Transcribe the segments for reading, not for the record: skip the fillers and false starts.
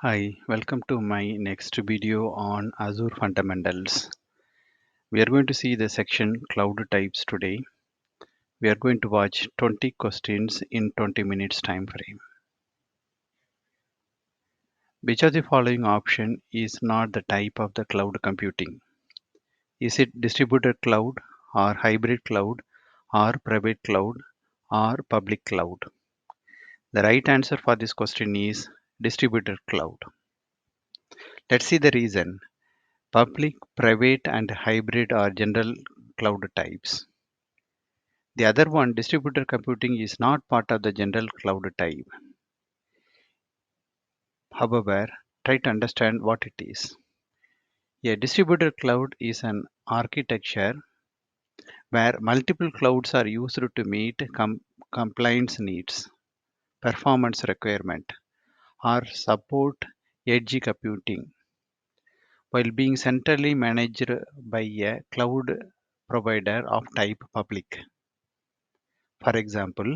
Hi, welcome to my next video on Azure Fundamentals. We are going to see the section Cloud Types today. We are going to watch 20 questions in 20 minutes time frame. Which of the following option is not the type of the cloud computing? Is it distributed cloud or hybrid cloud or private cloud or public cloud? The right answer for this question is distributed cloud. Let's see the reason. Public, private, and hybrid are general cloud types. The other one, distributed computing, is not part of the general cloud type. However, try to understand what it is. A distributed cloud is an architecture where multiple clouds are used to meet compliance needs, performance requirement, or support edge computing while being centrally managed by a cloud provider of type public. For example,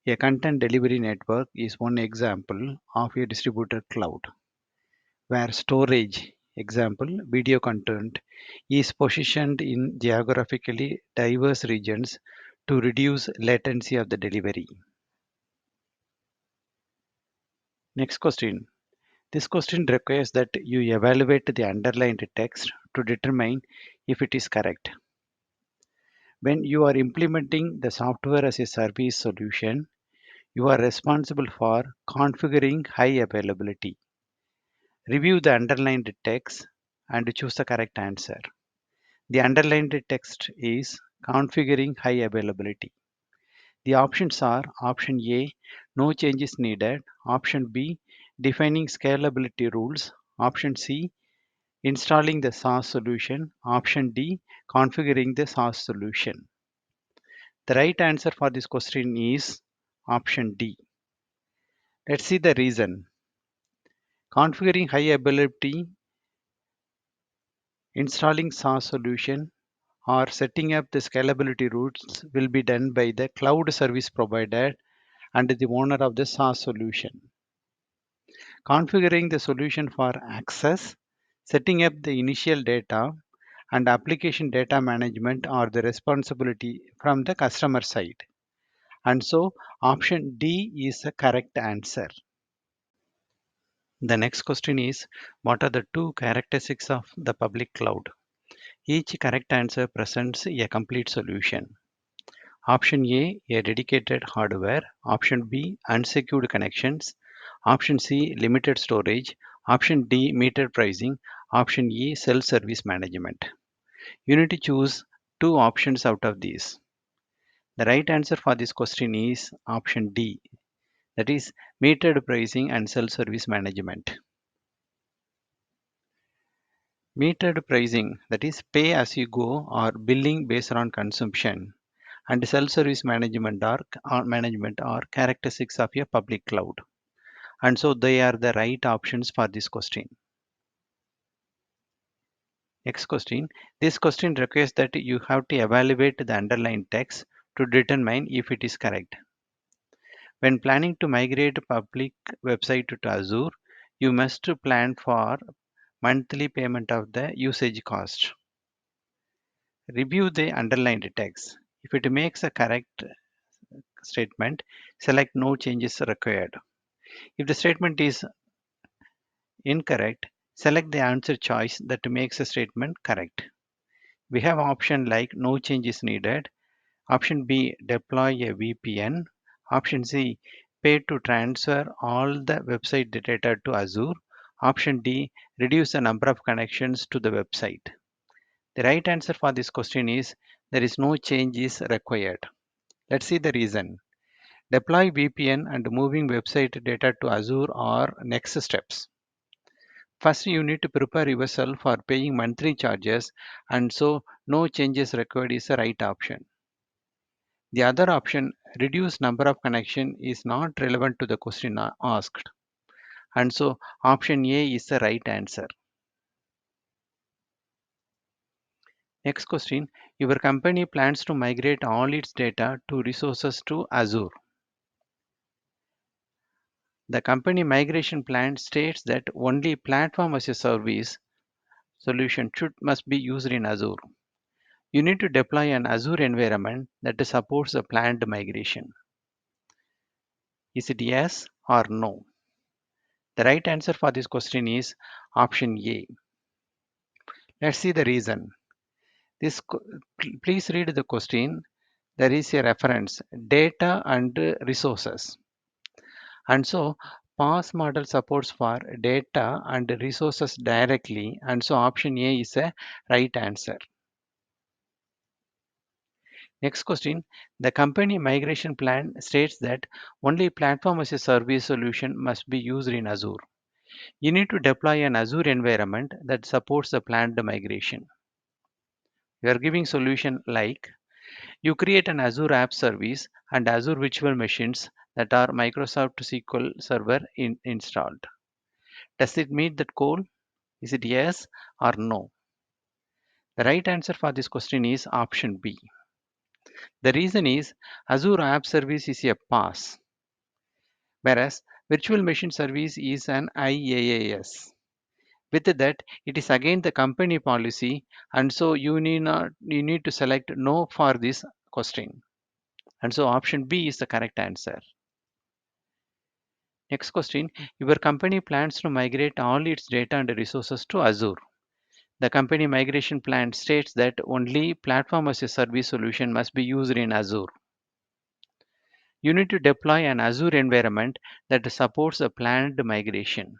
a content delivery network is one example of a distributed cloud, where storage, example, video content, is positioned in geographically diverse regions to reduce latency of the delivery. Next question. This question requires that you evaluate the underlined text to determine if it is correct. When you are implementing the software as a service solution, you are responsible for configuring high availability. Review the underlined text and choose the correct answer. The underlined text is configuring high availability. The options are option A, no changes needed, option B, defining scalability rules, option C, installing the SaaS solution, option D, configuring the SaaS solution. The right answer for this question is option D. Let's see the reason. Configuring high availability, installing SaaS solution, or setting up the scalability rules will be done by the cloud service provider and the owner of the SaaS solution. Configuring the solution for access, setting up the initial data, and application data management are the responsibility from the customer side. And so option D is the correct answer. The next question is, what are the two characteristics of the public cloud? Each correct answer presents a complete solution. Option A, a dedicated hardware. Option B, unsecured connections. Option C, limited storage. Option D, metered pricing. Option E, self-service management. You need to choose two options out of these. The right answer for this question is option D, that is metered pricing and self-service management. Metered pricing, that is pay as you go or billing based on consumption, and self-service management are characteristics of a public cloud, and so they are the right options for this question. Next question. This question requires that you have to evaluate the underlying text to determine if it is correct. When planning to migrate a public website to Azure, you must plan for monthly payment of the usage cost. Review the underlined text. If it makes a correct statement, select no changes required. If the statement is incorrect, select the answer choice that makes a statement correct. We have option like no changes needed, option B, deploy a VPN, option C, pay to transfer all the website data to Azure, option D, reduce the number of connections to the website. The right answer for this question is there is no changes required. Let's see the reason. Deploy VPN and moving website data to Azure are next steps. First, you need to prepare yourself for paying monthly charges, and so no changes required is the right option. The other option, reduce number of connection, is not relevant to the question asked, and so option A is the right answer. Next question, your company plans to migrate all its data to resources to Azure. The company migration plan states that only platform as a service solution must be used in Azure. You need to deploy an Azure environment that supports the planned migration. Is it yes or no? The right answer for this question is option A. Let's see the reason. Please read the question. There is a reference, data and resources. And so PaaS model supports for data and resources directly. And so option A is a right answer. Next question. The company migration plan states that only platform as a service solution must be used in Azure. You need to deploy an Azure environment that supports the planned migration. We are giving solution like you create an Azure App Service and Azure virtual machines that are Microsoft SQL Server installed. Does it meet that goal? Is it yes or no? The right answer for this question is option B. The reason is Azure App Service is a PaaS, whereas Virtual Machine Service is an IaaS. With that, it is again the company policy, and so you need to select no for this question. And so option B is the correct answer. Next question. Your company plans to migrate all its data and resources to Azure. The company migration plan states that only platform as a service solution must be used in Azure. You need to deploy an Azure environment that supports a planned migration.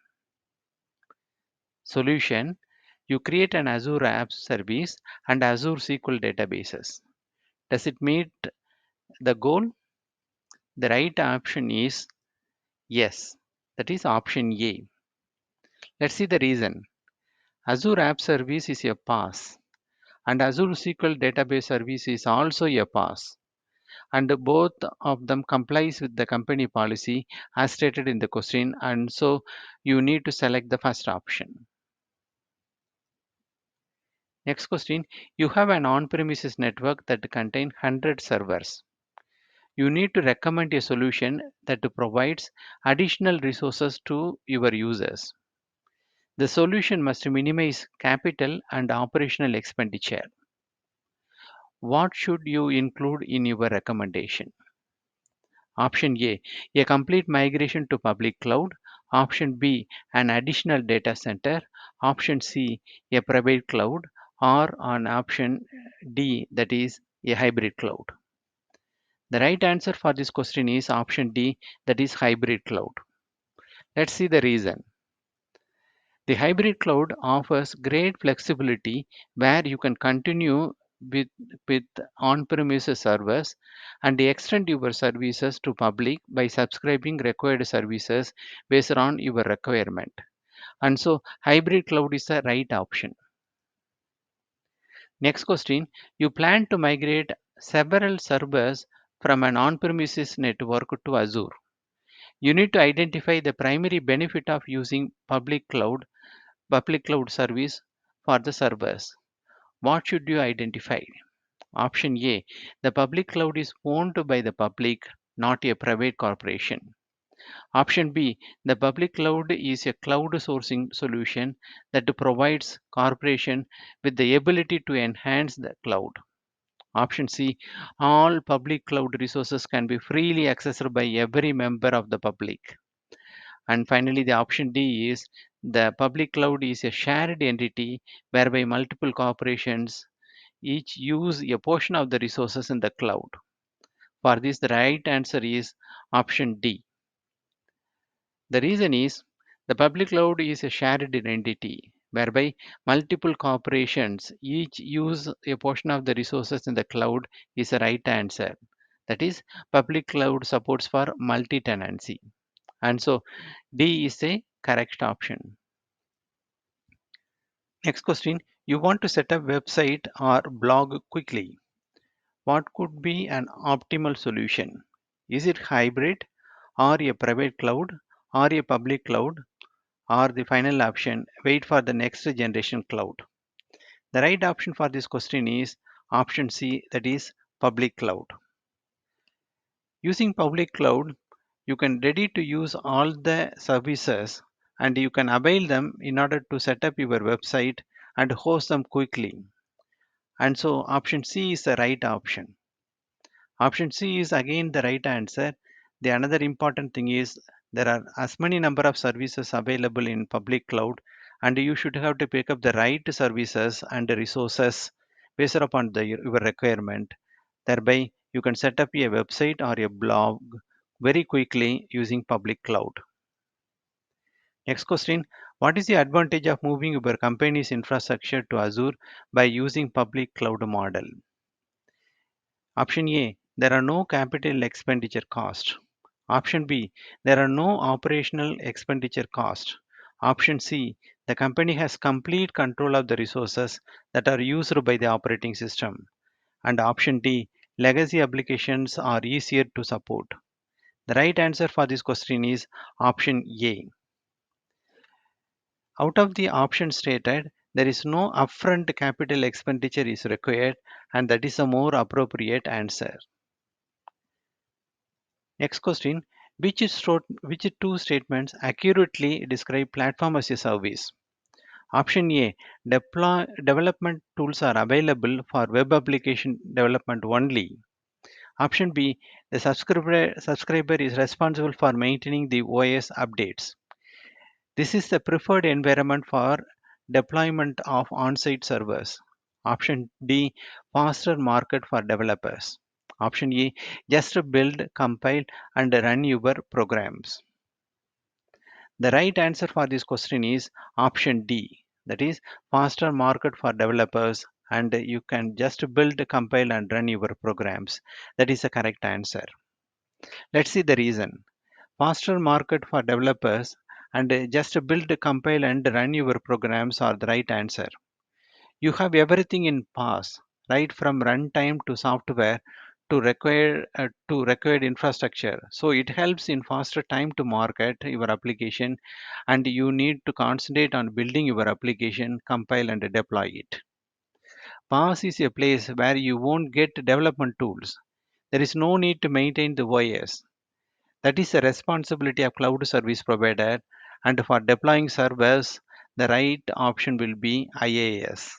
Solution. You create an Azure App Service and Azure SQL databases. Does it meet the goal? The right option is yes. That is option A. Let's see the reason. Azure App Service is a PaaS and Azure SQL Database Service is also a PaaS, and both of them complies with the company policy as stated in the question, and so you need to select the first option. Next question. You have an on-premises network that contains 100 servers. You need to recommend a solution that provides additional resources to your users. The solution must minimize capital and operational expenditure. What should you include in your recommendation? Option A complete migration to public cloud. Option B, an additional data center. Option C, a private cloud. Or on option D, that is a hybrid cloud. The right answer for this question is option D, that is hybrid cloud. Let's see the reason. The hybrid cloud offers great flexibility where you can continue with, with on-premises servers and extend your services to public by subscribing required services based on your requirement. And so hybrid cloud is the right option. Next question, you plan to migrate several servers from an on-premises network to Azure. You need to identify the primary benefit of using public cloud service for the servers. What should you identify? Option A, the public cloud is owned by the public, not a private corporation. Option B, the public cloud is a cloud sourcing solution that provides corporation with the ability to enhance the cloud. Option C, all public cloud resources can be freely accessed by every member of the public. And finally, the option D is the public cloud is a shared entity whereby multiple corporations each use a portion of the resources in the cloud. For this, the right answer is option D. The reason is the public cloud is a shared entity whereby multiple corporations each use a portion of the resources in the cloud is the right answer. That is, public cloud supports for multi-tenancy. And so D is a correct option. Next question, you want to set up website or blog quickly. What could be an optimal solution? Is it hybrid or a private cloud or a public cloud or the final option, wait for the next generation cloud? The right option for this question is option C, that is public cloud. Using public cloud, You can ready to use all the services and you can avail them in order to set up your website and host them quickly. And so option C is the right option. Option C is again the right answer. The another important thing is there are as many number of services available in public cloud, and you should have to pick up the right services and resources based upon your requirement. Thereby, you can set up a website or a blog very quickly using public cloud. Next question: what is the advantage of moving your company's infrastructure to Azure by using public cloud model? Option A: there are no capital expenditure costs. Option B: there are no operational expenditure costs. Option C: the company has complete control of the resources that are used by the operating system. And option D: legacy applications are easier to support. The right answer for this question is option A. Out of the options stated, there is no upfront capital expenditure is required, and that is a more appropriate answer. Next question: which two statements accurately describe platform as a service? Option A: development tools are available for web application development only. Option B: the subscriber is responsible for maintaining the OS updates. This is the preferred environment for deployment of on-site servers. Option D: faster market for developers. Option E: just build, compile, and run your programs. The right answer for this question is option D. That is faster market for developers and you can just build, compile and run your programs. That is the correct answer. Let's see the reason. Faster market for developers and just build, compile and run your programs are the right answer. You have everything in PaaS, right from runtime to software to required infrastructure. So it helps in faster time to market your application, and you need to concentrate on building your application, compile and deploy it. PaaS is a place where you won't get development tools. There is no need to maintain the OS. That is the responsibility of cloud service provider, and for deploying servers, the right option will be IaaS.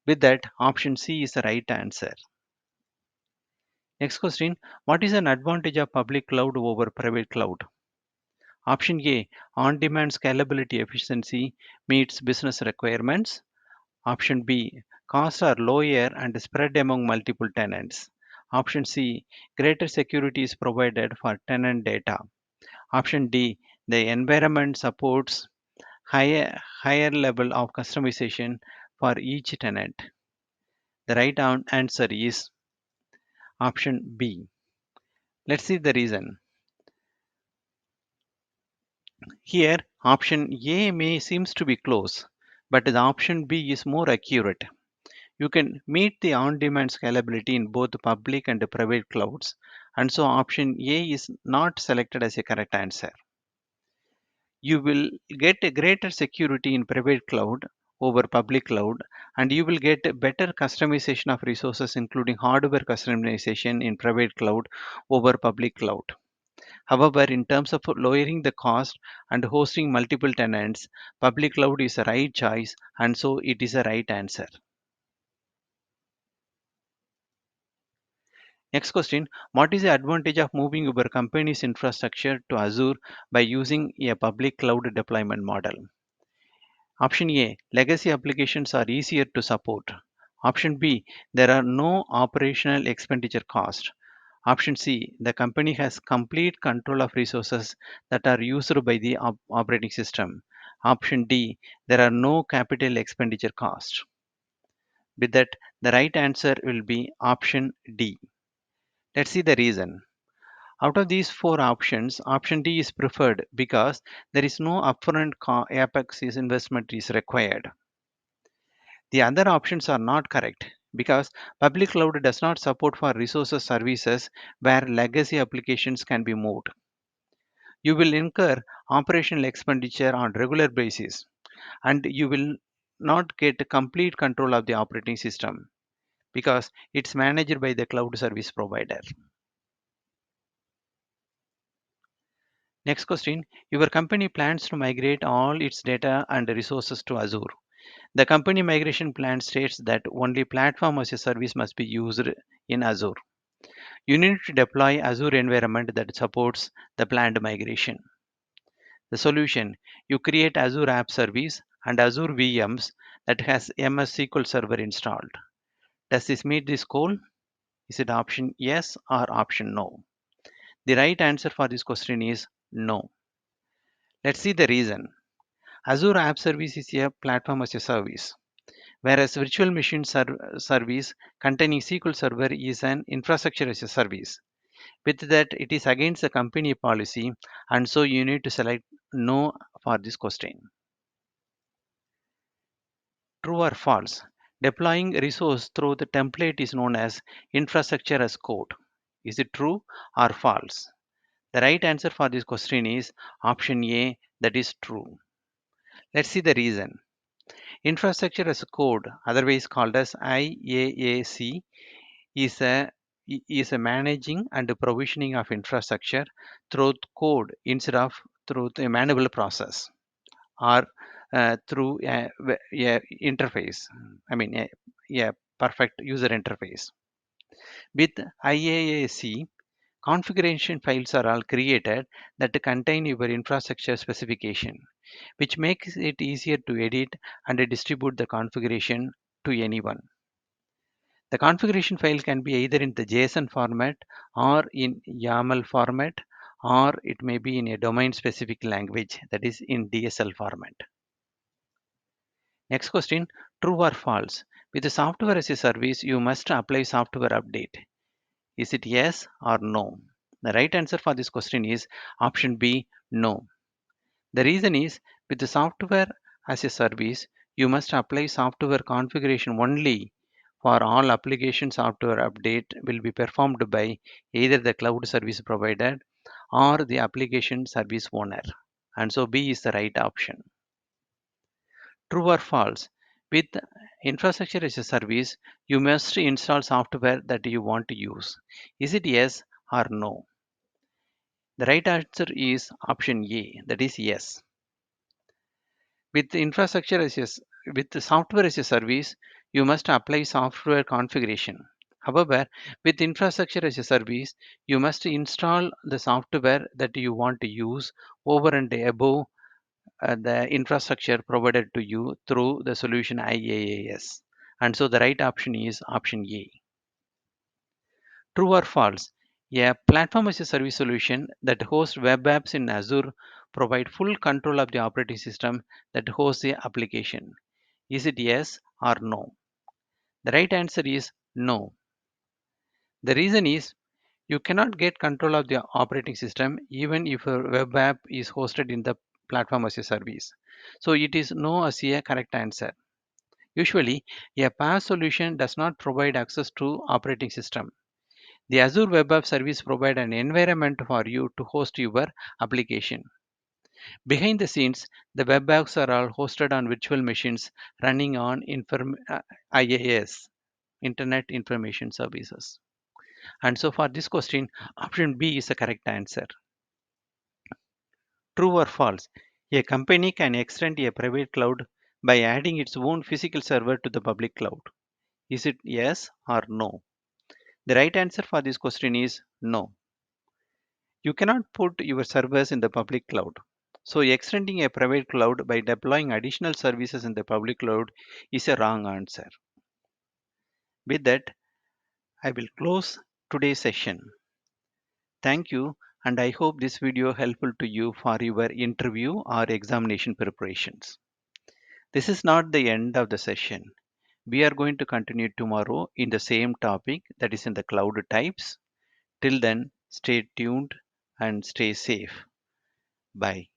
With that, option C is the right answer. Next question: what is an advantage of public cloud over private cloud? Option A: on demand scalability efficiency meets business requirements. Option B: costs are lower and spread among multiple tenants. Option C: greater security is provided for tenant data. Option D: the environment supports higher level of customization for each tenant. The right answer is option B. Let's see the reason. Here, option A may seems to be close, but the option B is more accurate. You can meet the on-demand scalability in both public and private clouds, and so option A is not selected as a correct answer. You will get a greater security in private cloud over public cloud, and you will get a better customization of resources, including hardware customization in private cloud over public cloud. However, in terms of lowering the cost and hosting multiple tenants, public cloud is the right choice, and so it is a right answer. Next question: what is the advantage of moving your company's infrastructure to Azure by using a public cloud deployment model? Option A: legacy applications are easier to support. Option B: there are no operational expenditure costs. Option C: the company has complete control of resources that are used by the operating system. Option D: there are no capital expenditure costs. With that, the right answer will be option D. Let's see the reason. Out of these four options, option D is preferred because there is no upfront apex investment is required. The other options are not correct because public cloud does not support for resources services where legacy applications can be moved. You will incur operational expenditure on regular basis and you will not get complete control of the operating system because it's managed by the cloud service provider. Next question. Your company plans to migrate all its data and resources to Azure. The company migration plan states that only platform as a service must be used in Azure. You need to deploy Azure environment that supports the planned migration. The solution, you create Azure App Service and Azure VMs that has MS SQL Server installed. Does this meet this goal? Is it option yes or option no? The right answer for this question is no. Let's see the reason. Azure App Service is a platform as a service, whereas virtual machine service containing SQL Server is an infrastructure as a service. With that, it is against the company policy, and so you need to select no for this question. True or false? Deploying resource through the template is known as infrastructure as code. Is it true or false? The right answer for this question is option A, that is true. Let's see the reason. Infrastructure as code, otherwise called as IaaC, is a managing and provisioning of infrastructure through code instead of through a manual process or through a interface. I mean, a perfect user interface. With IaaC, configuration files are all created that contain your infrastructure specification, which makes it easier to edit and distribute the configuration to anyone. The configuration file can be either in the JSON format or in YAML format, or it may be in a domain specific language, that is in DSL format. Next question, true or false? With the software as a service, you must apply software update. Is it yes or no? The right answer for this question is option B, no. The reason is, with the software as a service, you must apply software configuration only for all application software update will be performed by either the cloud service provider or the application service owner. And so B is the right option. True or false? With infrastructure as a service, you must install software that you want to use. Is it yes or no? The right answer is option A, that is yes. With infrastructure as with the software as a service, you must apply software configuration. However, with infrastructure as a service, you must install the software that you want to use over and above the infrastructure provided to you through the solution IaaS. And so the right option is option A. True or false? A platform as a service solution that hosts web apps in Azure provide full control of the operating system that hosts the application. Is it yes or no? The right answer is no. The reason is you cannot get control of the operating system even if a web app is hosted in the platform as a service. So it is no as a correct answer. Usually, a PaaS solution does not provide access to operating system. The Azure Web App Service provide an environment for you to host your application. Behind the scenes, the web apps are all hosted on virtual machines running on IaaS, Internet Information Services. And so for this question, option B is the correct answer. True or false? A company can extend a private cloud by adding its own physical server to the public cloud. Is it yes or no? The right answer for this question is no. You cannot put your servers in the public cloud. So extending a private cloud by deploying additional services in the public cloud is a wrong answer. With that, I will close today's session. Thank you, and I hope this video helpful to you for your interview or examination preparations. This is not the end of the session. We are going to continue tomorrow in the same topic, that is in the cloud types. Till then, stay tuned and stay safe. Bye.